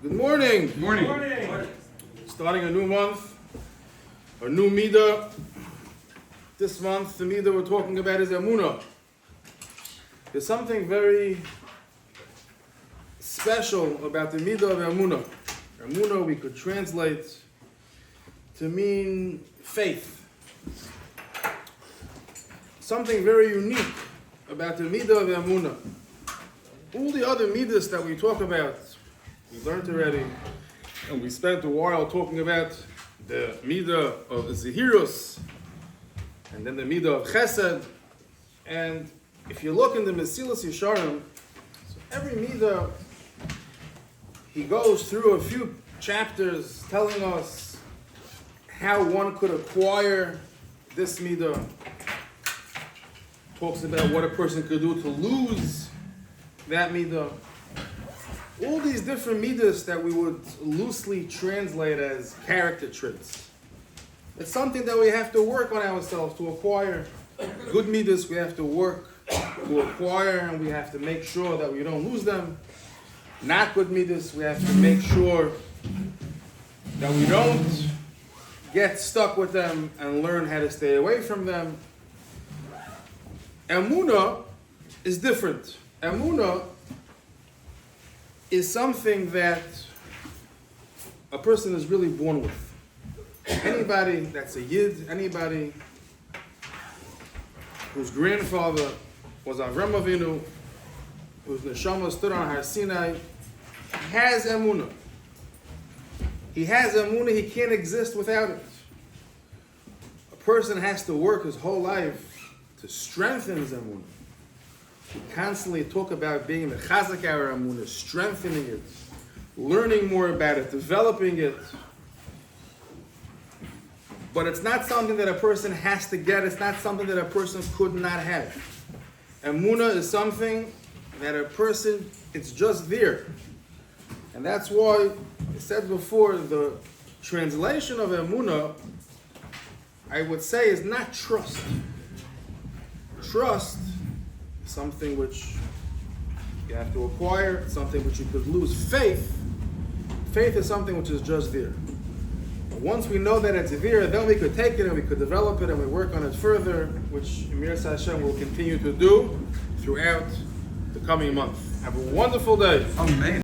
Good morning. Good morning. Good morning. Starting a new month, a new midah. This month, the midah we're talking about is Emunah. There's something very special about the midah of Emunah. Emunah we could translate to mean faith. Something very unique about the midah of Emunah. All the other midahs that we talk about, we learned already, and we spent a while talking about the midah of Zehirus, and then the midah of Chesed. And if you look in the Mesilas Yesharim, so every midah, he goes through a few chapters telling us how one could acquire this midah. Talks about what a person could do to lose that midah. All these different midahs that we would loosely translate as character traits. It's something that we have to work on ourselves to acquire. Good midahs we have to work to acquire, and we have to make sure that we don't lose them. Not good midahs, we have to make sure that we don't get stuck with them and learn how to stay away from them. Emunah is different. Emunah is something that a person is really born with. Anybody that's a Yid, anybody whose grandfather was Avram Avinu, whose neshama stood on Har Sinai, has Emunah. He has Emunah, he can't exist without it. A person has to work his whole life to strengthen his Emunah. We constantly talk about being the chazak our Emunah, strengthening it, learning more about it, developing it. But it's not something that a person has to get. It's not something that a person could not have. Emunah is something that a person, it's just there. And that's why I said before, the translation of Emunah, I would say, is not trust. Trust, something which you have to acquire, something which you could lose. Faith is something which is just there. But once we know that it's there, then we could take it and we could develop it and we work on it further, which Emir Hashem will continue to do throughout the coming month. Have a wonderful day. Amen.